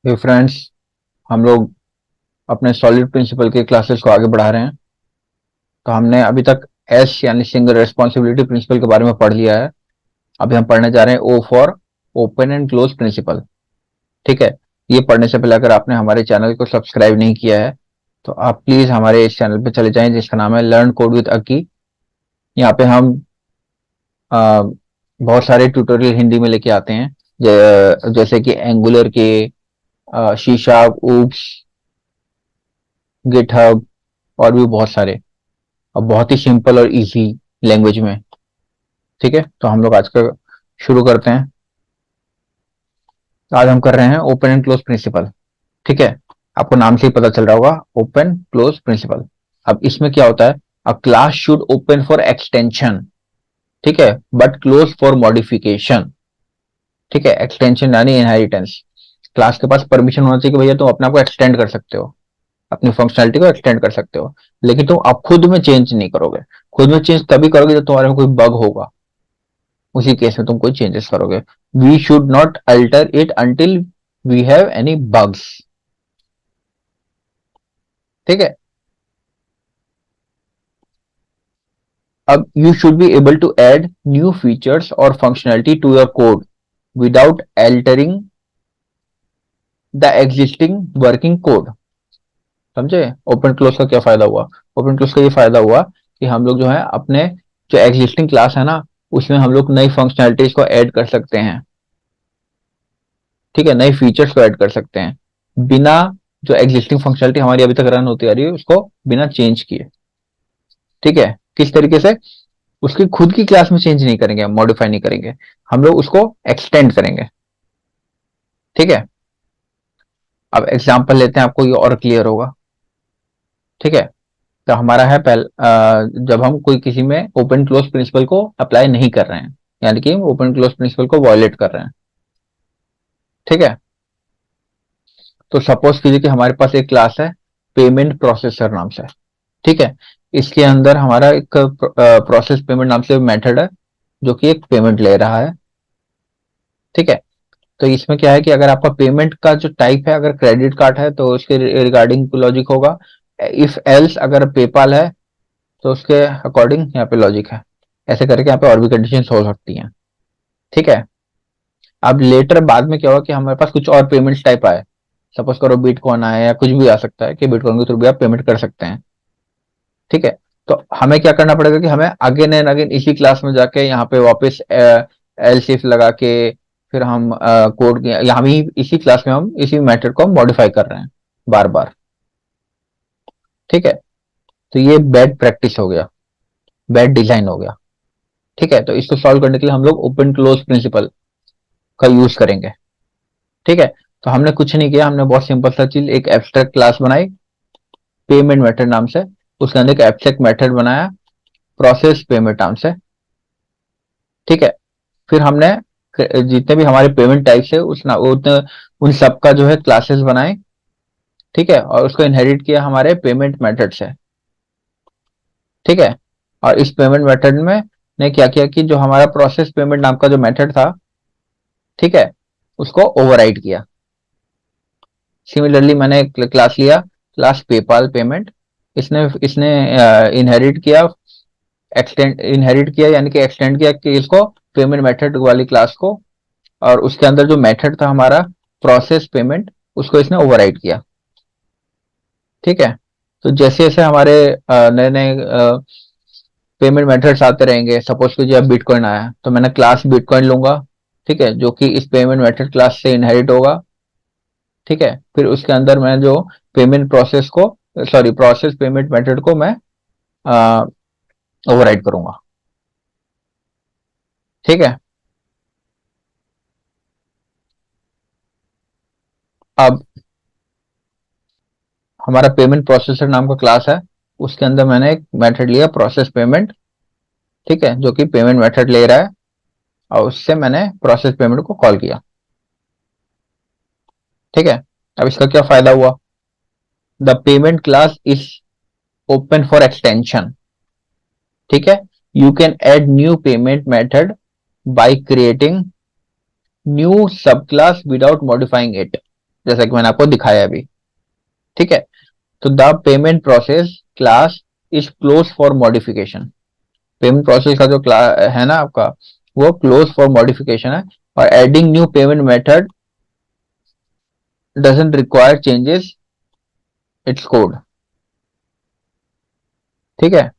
ये फ्रेंड्स, हम लोग अपने सॉलिड प्रिंसिपल के क्लासेस को आगे बढ़ा रहे हैं। तो हमने अभी तक एस यानी सिंगल रेस्पॉन्सिबिलिटी प्रिंसिपल के बारे में पढ़ लिया है। अभी हम पढ़ने जा रहे हैं O for open and close principle. ठीक है। ये पढ़ने से पहले अगर आपने हमारे चैनल को सब्सक्राइब नहीं किया है तो आप प्लीज हमारे इस चैनल पे चले जाएं जिसका नाम है लर्न कोड विद अकी। यहाँ पे हम बहुत सारे ट्यूटोरियल हिंदी में लेके आते हैं, जैसे कि एंगुलर के, सी शार्प, ऊप्स, गिटहब और भी बहुत सारे, और बहुत ही सिंपल और इजी लैंग्वेज में। ठीक है, तो हम लोग आज का शुरू करते हैं। आज हम कर रहे हैं ओपन एंड क्लोज प्रिंसिपल। ठीक है, आपको नाम से ही पता चल रहा होगा, ओपन क्लोज प्रिंसिपल। अब इसमें क्या होता है, अ class should open for extension, ठीक है, बट क्लोज फॉर मॉडिफिकेशन। ठीक है, एक्सटेंशन यानी इनहेरिटेंस। क्लास के पास परमिशन होना चाहिए कि भैया तुम अपने आप को एक्सटेंड कर सकते हो, अपनी फंक्शनैलिटी को एक्सटेंड कर सकते हो, लेकिन तुम अब खुद में चेंज नहीं करोगे। खुद में चेंज तभी करोगे जब तुम्हारे में कोई बग होगा, उसी केस में तुम कोई चेंजेस करोगे। We should not alter it until we have any bugs. ठीक है। अब you should be able to add new features और functionality to your code without altering the existing working code. समझे ओपन क्लोज का क्या फायदा हुआ? ओपन क्लोज का ये फायदा हुआ कि हम लोग जो है अपने जो एग्जिस्टिंग क्लास है ना, उसमें हम लोग नई फंक्शनैलिटीज को ऐड कर सकते हैं। ठीक है, नए फीचर्स को ऐड कर सकते हैं बिना, जो एग्जिस्टिंग फंक्शनलिटी हमारी अभी तक रन होती आ रही है उसको बिना चेंज किए। ठीक है, किस तरीके से? उसकी खुद की क्लास में चेंज नहीं करेंगे, मॉडिफाई नहीं करेंगे, हम लोग उसको एक्सटेंड करेंगे। ठीक है, अब एग्जांपल लेते हैं, आपको ये और क्लियर होगा। ठीक है, तो हमारा है जब हम कोई किसी में ओपन क्लोज प्रिंसिपल को अप्लाई नहीं कर रहे हैं, यानी कि ओपन क्लोज प्रिंसिपल को वायलेट कर रहे हैं। ठीक है, तो सपोज कीजिए कि हमारे पास एक क्लास है पेमेंट प्रोसेसर नाम से। ठीक है, इसके अंदर हमारा एक प्रोसेस पेमेंट नाम से मेथड है जो कि एक पेमेंट ले रहा है। ठीक है, तो इसमें क्या है कि अगर आपका पेमेंट का जो टाइप है, अगर क्रेडिट कार्ड है तो उसके रिगार्डिंग लॉजिक होगा। इफ एल्स अगर पेपाल है तो उसके अकॉर्डिंग यहाँ पे लॉजिक है। ऐसे करके यहाँ पे और भी कंडीशन हो सकती हैं। ठीक है, अब लेटर बाद में क्या होगा कि हमारे पास कुछ और पेमेंट्स टाइप आए, सपोज करो बिटकॉइन आए या कुछ भी आ सकता है कि बिटकॉइन के थ्रू भी आप पेमेंट कर सकते हैं। ठीक है, तो हमें क्या करना पड़ेगा कि हमें अगेन एंड अगेन इसी क्लास में जाके यहाँ पे वापस एल्स इफ लगा के फिर हम कोड यहाँ भी इसी क्लास में हम इसी मेथड को मॉडिफाई कर रहे हैं बार बार। ठीक है, तो ये बैड प्रैक्टिस हो गया, बैड डिजाइन हो गया। ठीक है, तो इसको सॉल्व करने के लिए हम लोग ओपन क्लोज प्रिंसिपल का यूज करेंगे। ठीक है, तो हमने कुछ नहीं किया, हमने बहुत सिंपल सा चीज, एक एब्स्ट्रैक्ट क्लास बनाई पेमेंट मेथड नाम से, उसके अंदर एक एब्स्ट्रैक्ट मेथड बनाया प्रोसेस पेमेंट नाम से। ठीक है, फिर हमने जितने भी हमारे पेमेंट टाइप्स है उतने उन सबका जो है क्लासेस बनाए। ठीक है, और उसको इनहेरिट किया हमारे पेमेंट मेथड से। ठीक है, और इस पेमेंट मेथड में ने क्या किया कि जो हमारा प्रोसेस पेमेंट नाम का जो मेथड था, ठीक है, उसको ओवरराइड किया। सिमिलरली मैंने एक क्लास लिया, क्लास पेपाल पेमेंट, इसने इसने इनहेरिट किया, एक्सटेंड इनहेरिट किया यानी कि एक्सटेंड किया कि इसको पेमेंट मेथड वाली क्लास को, और उसके अंदर जो मेथड था हमारा प्रोसेस पेमेंट, उसको इसने ओवरराइड किया। ठीक है, तो जैसे जैसे हमारे नए नए पेमेंट मेथड्स आते रहेंगे, सपोज कीजिए अब बिटकॉइन आया तो मैंने क्लास बिटकॉइन लूंगा। ठीक है, जो कि इस पेमेंट मेथड क्लास से इनहेरिट होगा। ठीक है, फिर उसके अंदर मैं जो पेमेंट प्रोसेस को, सॉरी प्रोसेस पेमेंट मेथड को मैं ओवरराइड करूंगा। ठीक है, अब हमारा पेमेंट प्रोसेसर नाम का क्लास है, उसके अंदर मैंने एक मेथड लिया प्रोसेस पेमेंट। ठीक है, जो कि पेमेंट मेथड ले रहा है, और उससे मैंने प्रोसेस पेमेंट को कॉल किया। ठीक है, अब इसका क्या फायदा हुआ? The payment class is open for extension. ठीक है, you can add new payment method by creating new सब क्लास विदाउट मॉडिफाइंग इट। जैसा कि मैंने आपको दिखाया अभी। ठीक है, तो the payment process class is close for modification. Payment process का जो क्लास है ना आपका, वो क्लोज फॉर मॉडिफिकेशन है। और adding new payment method doesn't require changes its code. ठीक है,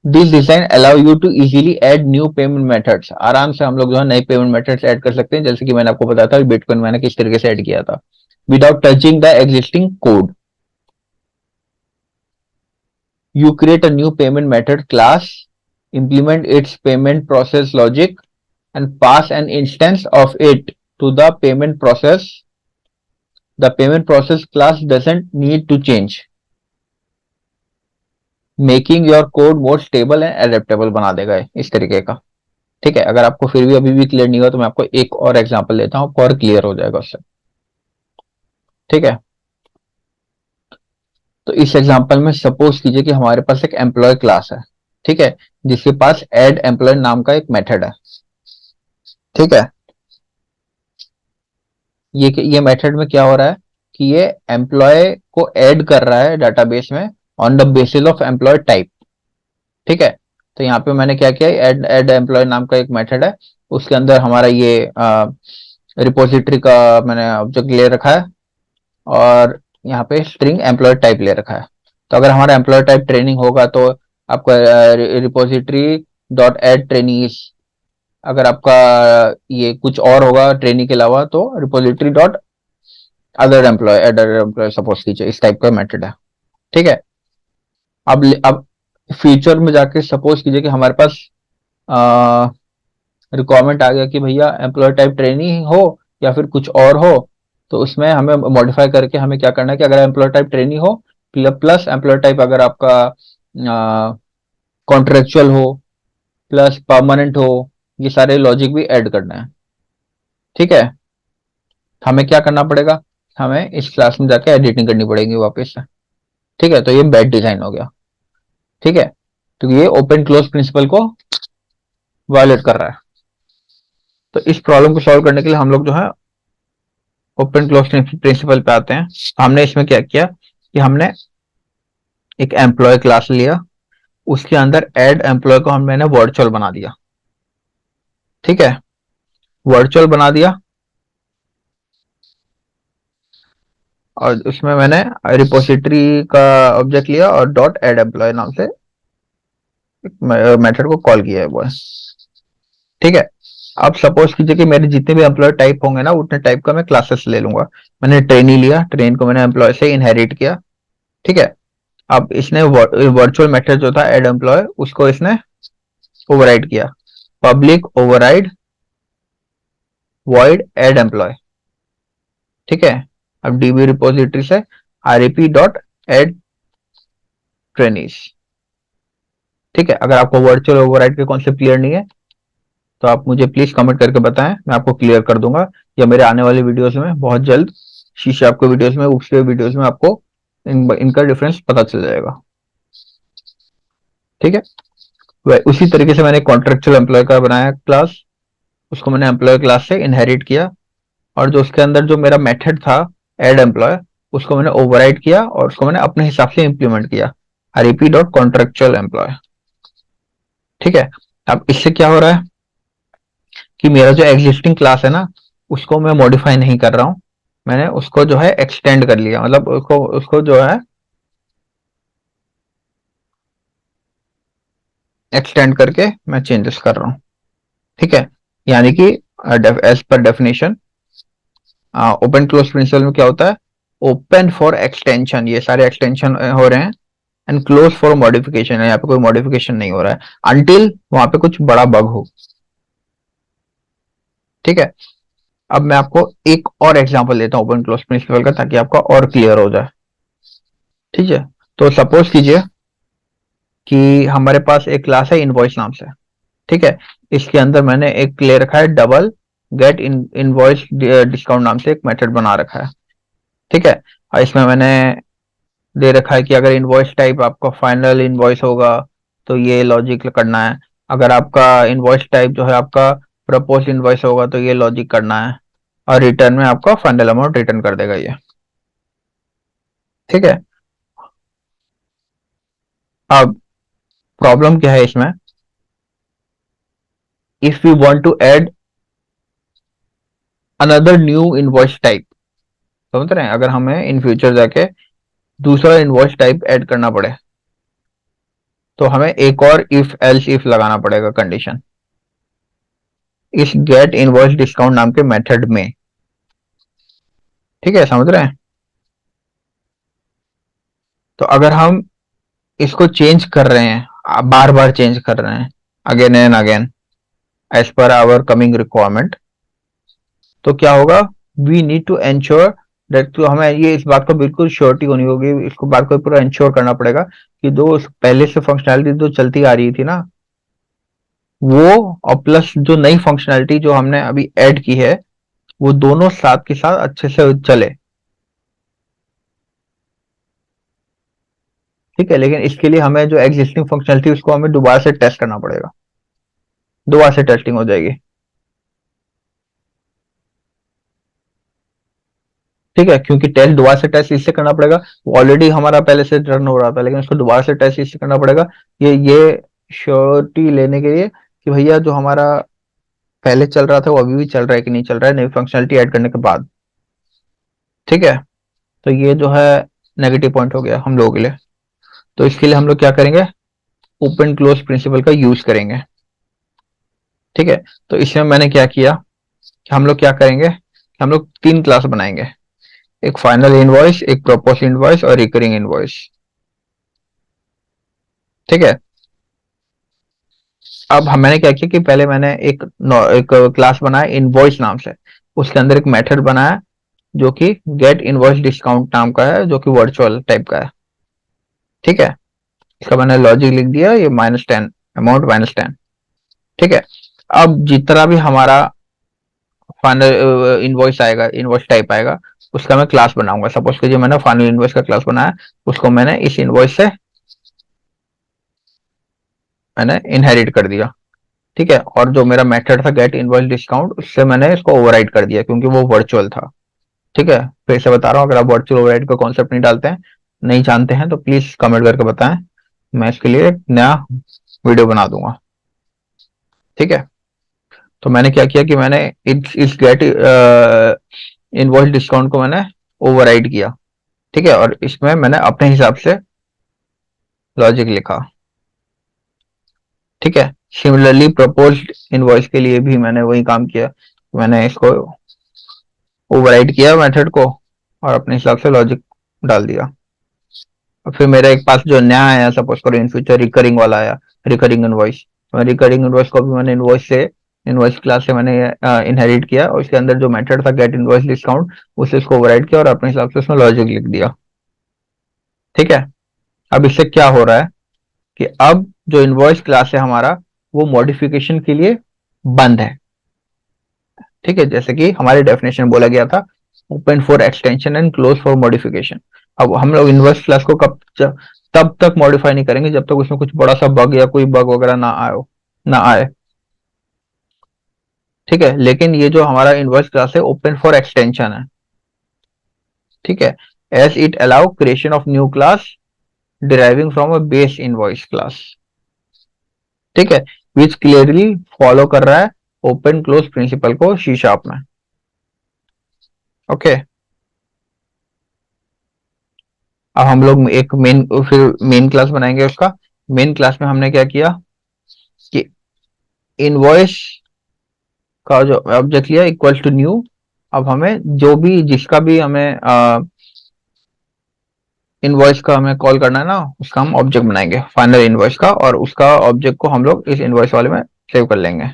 this design allow you to easily add new payment methods. आराम से हम लोग जो है नए पेमेंट मेथड्स ऐड कर सकते हैं, जैसे कि मैंने आपको बताया था बिटकॉइन मैंने किस तरीके से ऐड किया था, without touching the existing code. You create a new payment method class, implement its payment process logic, and pass an instance of it to the payment process. The payment process class doesn't need to change, making your code more stable and adaptable बना देगा इस तरीके का। ठीक है, अगर आपको फिर भी अभी भी क्लियर नहीं हुआ तो मैं आपको एक और एग्जांपल देता हूँ, और क्लियर हो जाएगा उससे। ठीक है, तो इस एग्जांपल में सपोज कीजिए कि हमारे पास एक एम्प्लॉय क्लास है। ठीक है, जिसके पास एड एम्प्लॉय नाम का एक मेथड है। ठीक है, ये मेथड में क्या हो रहा है कि ये एम्प्लॉय को ऐड कर रहा है डाटाबेस में on the basis of employee type. ठीक है, तो यहाँ पे मैंने क्या किया, ऐड ऐड एम्प्लॉय नाम का एक मेथड है, उसके अंदर हमारा ये रिपोजिटरी का मैंने ऑब्जेक्ट ले रखा है, और यहाँ पे स्ट्रिंग एम्प्लॉय टाइप ले रखा है। तो अगर हमारा एम्प्लॉय टाइप ट्रेनिंग होगा तो आपका रिपोजिटरी डॉट एड ट्रेनिंग, अगर आपका ये कुछ और होगा ट्रेनिंग के अलावा तो repository dot other employee suppose कीजिए, इस टाइप का मेथड है। ठीक है, अब फ्यूचर में जाके सपोज कीजिए कि हमारे पास रिक्वायरमेंट आ गया कि भैया एम्प्लॉय टाइप ट्रेनी हो या फिर कुछ और हो, तो उसमें हमें मॉडिफाई करके हमें क्या करना है कि अगर एम्प्लॉय टाइप ट्रेनी हो प्लस एम्प्लॉय टाइप अगर आपका कॉन्ट्रेक्चुअल हो प्लस परमानेंट हो, ये सारे लॉजिक भी ऐड करना है। ठीक है, हमें क्या करना पड़ेगा, हमें इस क्लास में जाके एडिटिंग करनी पड़ेगी वापस से। ठीक है, तो ये बैड डिजाइन हो गया। ठीक है, तो ये ओपन क्लोज प्रिंसिपल को वायलेट कर रहा है। तो इस प्रॉब्लम को सॉल्व करने के लिए हम लोग जो है ओपन क्लोज प्रिंसिपल पे आते हैं। हमने इसमें क्या किया कि हमने एक एम्प्लॉय क्लास लिया, उसके अंदर एड एम्प्लॉय को मैंने वर्चुअल बना दिया। ठीक है, वर्चुअल बना दिया, और उसमें मैंने रिपोजिटरी का ऑब्जेक्ट लिया और डॉट एड एम्प्लॉय नाम से मेथड को कॉल किया है वो। ठीक है, अब सपोज कीजिए कि मेरे जितने भी एम्प्लॉय टाइप होंगे ना उतने टाइप का मैं क्लासेस ले लूंगा। मैंने ट्रेनी लिया, ट्रेन को मैंने एम्प्लॉय से इनहेरिट किया। ठीक है, अब इसने वर्चुअल मेथड जो था एड एम्प्लॉय उसको इसने ओवरराइड किया, public override void add employee. ठीक है, अब डीबी रिपोजिटरी से आरईपी डॉट एड ट्रेनीज। ठीक है, अगर आपको वर्चुअल ओवरराइड के कॉन्सेप्ट क्लियर नहीं है तो आप मुझे प्लीज कमेंट करके बताएं, मैं आपको क्लियर कर दूंगा, या मेरे आने वाले वीडियोस में बहुत जल्द शीशे आपको वीडियोस में उसके वीडियोस में आपको इनका डिफरेंस पता चल जाएगा। ठीक है, उसी तरीके से मैंने कॉन्ट्रेक्चुअल एम्प्लॉय का बनाया क्लास, उसको मैंने एम्प्लॉय क्लास से इनहेरिट किया, और जो उसके अंदर जो मेरा मेथड था एड एम्प्लॉय उसको मैंने ओवरराइड किया और उसको मैंने अपने हिसाब से इंप्लीमेंट किया, आरईपी डॉट कॉन्ट्रेक्चुअल एम्प्लॉय। ठीक है, अब इससे क्या हो रहा है कि मेरा जो एग्जिस्टिंग क्लास है ना उसको मैं मॉडिफाई नहीं कर रहा हूं, मैंने उसको जो है एक्सटेंड कर लिया, मतलब उसको उसको जो है एक्सटेंड करके मैं चेंजेस कर रहा हूं। ठीक है, यानी कि as per definition open close principal में क्या होता है, ओपन फॉर एक्सटेंशन, ये सारे एक्सटेंशन हो रहे हैं, एंड क्लोज फॉर मॉडिफिकेशन है, यहाँ पे कोई मॉडिफिकेशन नहीं हो रहा है अनटिल वहां पे कुछ बड़ा बग हो। ठीक है, अब मैं आपको एक और एग्जांपल देता हूँ ओपन क्लोज प्रिंसिपल का, ताकि आपका और क्लियर हो जाए। ठीक है, तो सपोज कीजिए कि हमारे पास एक क्लास है इनवॉइस नाम से। ठीक है, इसके अंदर मैंने एक ले रखा है डबल गेट इनवॉइस डिस्काउंट नाम से एक मेथड बना रखा है। ठीक है, और इसमें मैंने दे रखा है कि अगर इनवॉइस टाइप आपका फाइनल इनवॉइस होगा तो ये लॉजिक करना है, अगर आपका इनवॉइस टाइप जो है आपका प्रपोज इनवॉइस होगा तो ये लॉजिक करना है। और रिटर्न में आपका फाइनल अमाउंट रिटर्न कर देगा ये। ठीक है। अब प्रॉब्लम क्या है इसमें, if we want to add another new invoice type, समझ रहे हैं, अगर हमें इन फ्यूचर जाके दूसरा इनवॉइस टाइप ऐड करना पड़े तो हमें एक और इफ एल्स इफ लगाना पड़ेगा कंडीशन इस गेट इनवॉइस डिस्काउंट नाम के मेथड में। ठीक है, समझ रहे हैं। तो अगर हम इसको चेंज कर रहे हैं, बार बार चेंज कर रहे हैं, again and again as per our coming requirement, तो क्या होगा, we need to ensure that, तो हमें ये इस बात को बिल्कुल श्योरिटी होनी होगी, इसको बात को पूरा इंश्योर करना पड़ेगा कि दो पहले से फंक्शनैलिटी जो चलती आ रही थी ना, वो और प्लस जो नई फंक्शनैलिटी जो हमने अभी ऐड की है, वो दोनों साथ के साथ अच्छे से चले। ठीक है, लेकिन इसके लिए हमें जो एग्जिस्टिंग फंक्शनैलिटी उसको हमें दोबारा से टेस्ट करना पड़ेगा, दोबारा से टेस्टिंग हो जाएगी। ठीक है, क्योंकि टेस्ट दोबारा से टेस्ट इससे करना पड़ेगा, वो ऑलरेडी हमारा पहले से रन हो रहा था, लेकिन उसको दोबारा से टेस्ट इससे करना पड़ेगा, ये श्योरिटी लेने के लिए कि भैया जो हमारा पहले चल रहा था वो अभी भी चल रहा है कि नहीं चल रहा है, नई फंक्शनलिटी ऐड करने के बाद। ठीक है, तो ये जो है नेगेटिव पॉइंट हो गया हम लोगों के लिए। तो इसके लिए हम लोग क्या करेंगे, ओपन क्लोज प्रिंसिपल का यूज करेंगे। ठीक है, तो इसमें मैंने क्या किया कि हम लोग क्या करेंगे, हम लोग तीन क्लास बनाएंगे, एक फाइनल इनवॉइस, एक प्रोपोज इनवॉइस और रिकरिंग इनवॉइस। ठीक है, अब मैंने क्या किया कि पहले मैंने एक क्लास बनाया इनवॉइस नाम से, उसके अंदर एक मेथड बनाया जो कि गेट इनवॉइस डिस्काउंट नाम का है, जो कि वर्चुअल टाइप का है। ठीक है, इसका मैंने लॉजिक लिख दिया, ये -10 अमाउंट -10। ठीक है, अब जितना भी हमारा फाइनल इनवॉइस आएगा, इनवॉइस टाइप आएगा, उसका मैं क्लास बनाऊंगा। सपोज कीजिए मैंने फाइनल इनवॉइस का क्लास बनाया, उसको मैंने इस इनवॉइस से मैंने इनहेरिट कर दिया। ठीक है, और जो मेरा मेथड था गेट इनवॉइस डिस्काउंट, उससे मैंने इसको ओवरराइड कर दिया क्योंकि वो वर्चुअल था। ठीक है, फिर से बता रहा हूँ, अगर आप वर्चुअल ओवरराइड का कॉन्सेप्ट नहीं डालते हैं, नहीं जानते हैं, तो प्लीज कमेंट करके बताएं, मैं इसके लिए एक नया वीडियो बना दूंगा। ठीक है, तो मैंने क्या किया कि मैंने इस गेट इनवॉइस डिस्काउंट को मैंने ओवरराइड किया। ठीक है, और इसमें मैंने अपने हिसाब से लॉजिक लिखा। ठीक है, सिमिलरली प्रपोज्ड इनवॉइस के लिए भी मैंने वही काम किया, मैंने इसको ओवरराइड किया मेथड को और अपने हिसाब से लॉजिक डाल दिया। और फिर मेरा एक पास जो नया आया, सपोज करो इन फ्यूचर रिकरिंग वाला आया, रिकरिंग इनवॉइस, तो रिकरिंग इनवॉइस को भी मैंने इनवॉइस क्लास से मैंने इनहेरिट किया, और इसके अंदर जो मेथड था गेट इनवॉइस डिस्काउंट, उससे इसको ओवरराइड किया और अपने हिसाब से उसमें लॉजिक लिख दिया। ठीक है, अब इससे क्या हो रहा है कि अब जो इनवॉइस क्लास है हमारा, वो मॉडिफिकेशन के लिए बंद है। ठीक है, जैसे कि हमारे डेफिनेशन बोला गया था, open for extension and close for modification. अब हम लोग इनवर्स क्लास को तब तक मॉडिफाई नहीं करेंगे जब तक उसमें कुछ बड़ा सा बग या कोई बग वगैरह ना आए। ठीक है, लेकिन ये जो हमारा इनवर्स क्लास है ओपन फॉर एक्सटेंशन है। ठीक है, as it allow creation of new class deriving from a base invoice class. ठीक है, विच क्लियरली फॉलो कर रहा है ओपन क्लोज प्रिंसिपल को सी शार्प में। ओके, अब हम लोग एक मेन क्लास बनाएंगे उसका। मेन क्लास में हमने क्या किया कि इनवॉइस का जो ऑब्जेक्ट लिया इक्वल टू न्यू। अब हमें जो भी जिसका भी हमें इनवॉइस का हमें कॉल करना है ना, उसका हम ऑब्जेक्ट बनाएंगे फाइनल इनवॉइस का, और उसका ऑब्जेक्ट को हम लोग इस इनवॉइस वाले में सेव कर लेंगे।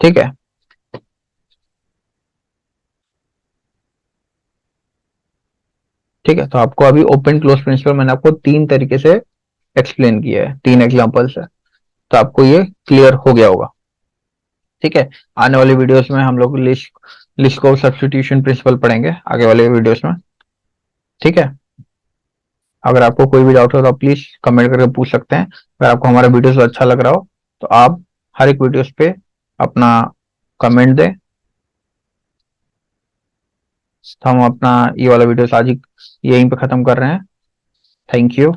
ठीक है, ठीक है, तो आपको अभी ओपन क्लोज प्रिंसिपल मैंने आपको तीन तरीके से एक्सप्लेन किया है, तीन एग्जांपल से, तो आपको ये क्लियर हो गया होगा। ठीक है, आने वाले वीडियोस में हम लोग लिस्ट लिस्ट को सब्स्टिट्यूशन प्रिंसिपल पढ़ेंगे आगे वाले वीडियोस में। ठीक है, अगर आपको कोई भी डाउट हो तो आप प्लीज कमेंट करके पूछ सकते हैं। अगर आपको हमारा वीडियोस अच्छा लग रहा हो तो आप हर एक वीडियोस पे अपना कमेंट दें, तो हम अपना ये वाला वीडियो आज ही यहीं पे खत्म कर रहे हैं। Thank you.